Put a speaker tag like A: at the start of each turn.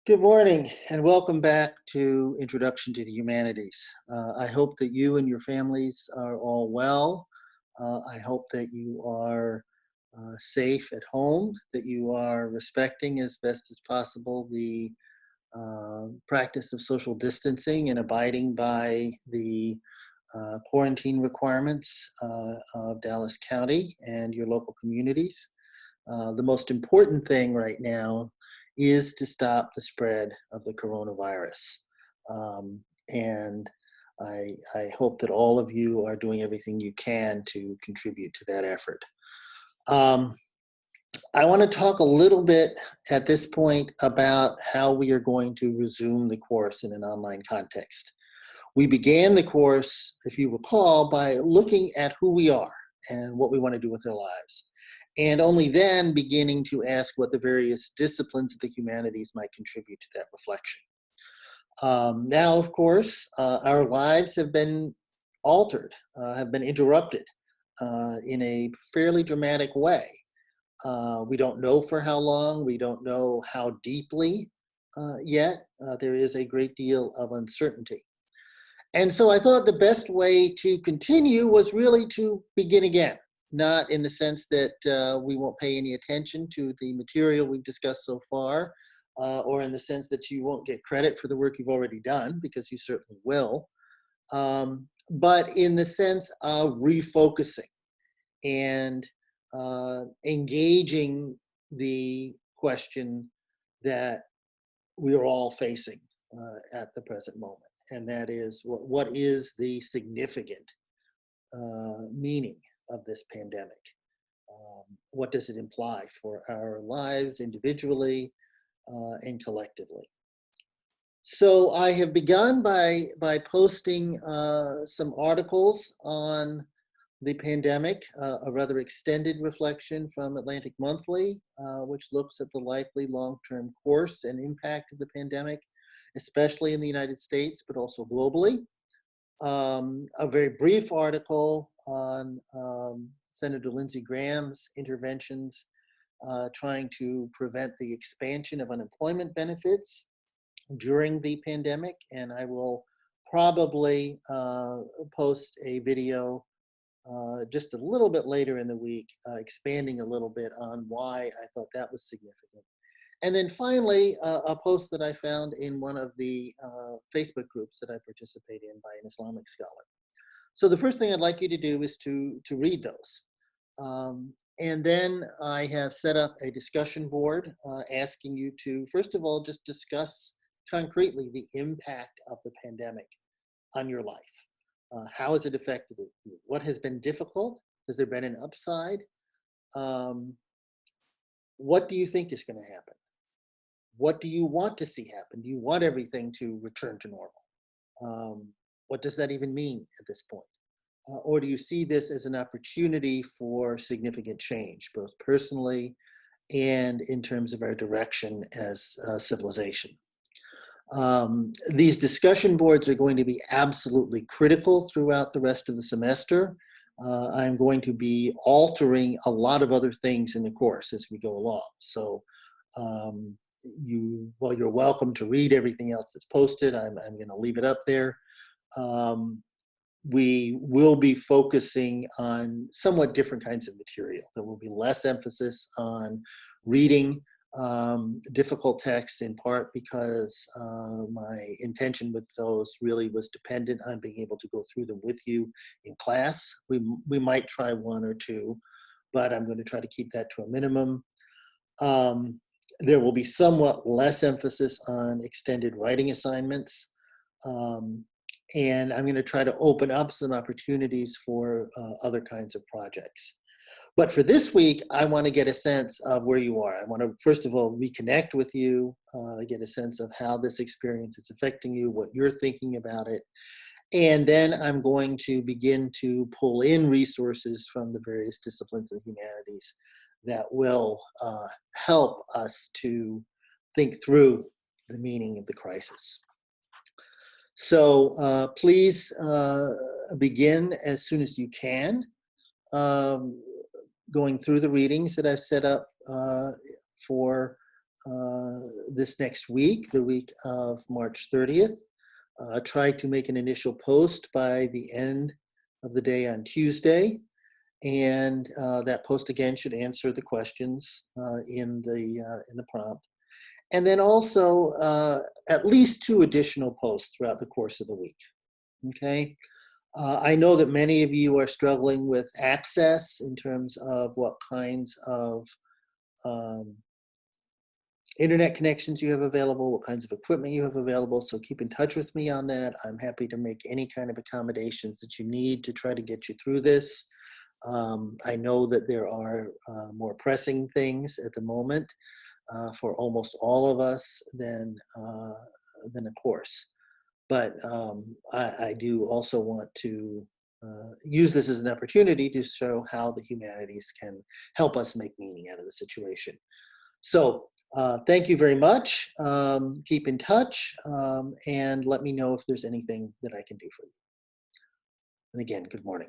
A: Good morning and welcome back to Introduction to the Humanities. I hope that you and your families are all well. I hope that you are safe at home, that you are respecting as best as possible the practice of social distancing and abiding by the quarantine requirements of Dallas County and your local communities. The most important thing right now is to stop the spread of the coronavirus. And I hope that all of you are doing everything you can to contribute to that effort. I want to talk a little bit at this point about how we are going to resume the course in an online context. We began the course, if you recall, by looking at who we are and what we want to do with our lives, and only then beginning to ask what the various disciplines of the humanities might contribute to that reflection. Now, of course, our lives have been altered, have been interrupted in a fairly dramatic way. We don't know for how long, we don't know how deeply yet. There is a great deal of uncertainty. And so I thought the best way to continue was really to begin again, not in the sense that we won't pay any attention to the material we've discussed so far, or in the sense that you won't get credit for the work you've already done, because you certainly will, but in the sense of refocusing and engaging the question that we are all facing at the present moment. And that is, what is the significant meaning of this pandemic? What does it imply for our lives individually and collectively? So I have begun by posting some articles on the pandemic, a rather extended reflection from Atlantic Monthly, which looks at the likely long-term course and impact of the pandemic, especially in the United States, but also globally. A very brief article on Senator Lindsey Graham's interventions trying to prevent the expansion of unemployment benefits during the pandemic. And I will probably post a video just a little bit later in the week, expanding a little bit on why I thought that was significant. And then finally, a post that I found in one of the Facebook groups that I participate in by an Islamic scholar. So the first thing I'd like you to do is to read those. And then I have set up a discussion board asking you to, first of all, just discuss concretely the impact of the pandemic on your life. How has it affected you? What has been difficult? Has there been an upside? What do you think is going to happen? What do you want to see happen? Do you want everything to return to normal? What does that even mean at this point? Or do you see this as an opportunity for significant change, both personally and in terms of our direction as a civilization? These discussion boards are going to be absolutely critical throughout the rest of the semester. I'm going to be altering a lot of other things in the course as we go along. So you're welcome to read everything else that's posted. I'm going to leave it up there. We will be focusing on somewhat different kinds of material. There will be less emphasis on reading difficult texts, in part because my intention with those really was dependent on being able to go through them with you in class. We might try one or two, but I'm going to try to keep that to a minimum. There will be somewhat less emphasis on extended writing assignments. And I'm going to try to open up some opportunities for other kinds of projects. But for this week, I want to get a sense of where you are. I want to, first of all, reconnect with you, get a sense of how this experience is affecting you, what you're thinking about it. And then I'm going to begin to pull in resources from the various disciplines of the humanities that will help us to think through the meaning of the crisis. So please begin as soon as you can, going through the readings that I've set up for this next week, the week of March 30th. Try to make an initial post by the end of the day on Tuesday. And that post again should answer the questions in the prompt. And then also at least 2 additional posts throughout the course of the week. Okay. I know that many of you are struggling with access in terms of what kinds of internet connections you have available, what kinds of equipment you have available. So keep in touch with me on that. I'm happy to make any kind of accommodations that you need to try to get you through this. I know that there are more pressing things at the moment for almost all of us than a course. But I do also want to use this as an opportunity to show how the humanities can help us make meaning out of the situation. So thank you very much. Keep in touch and let me know if there's anything that I can do for you. And again, good morning.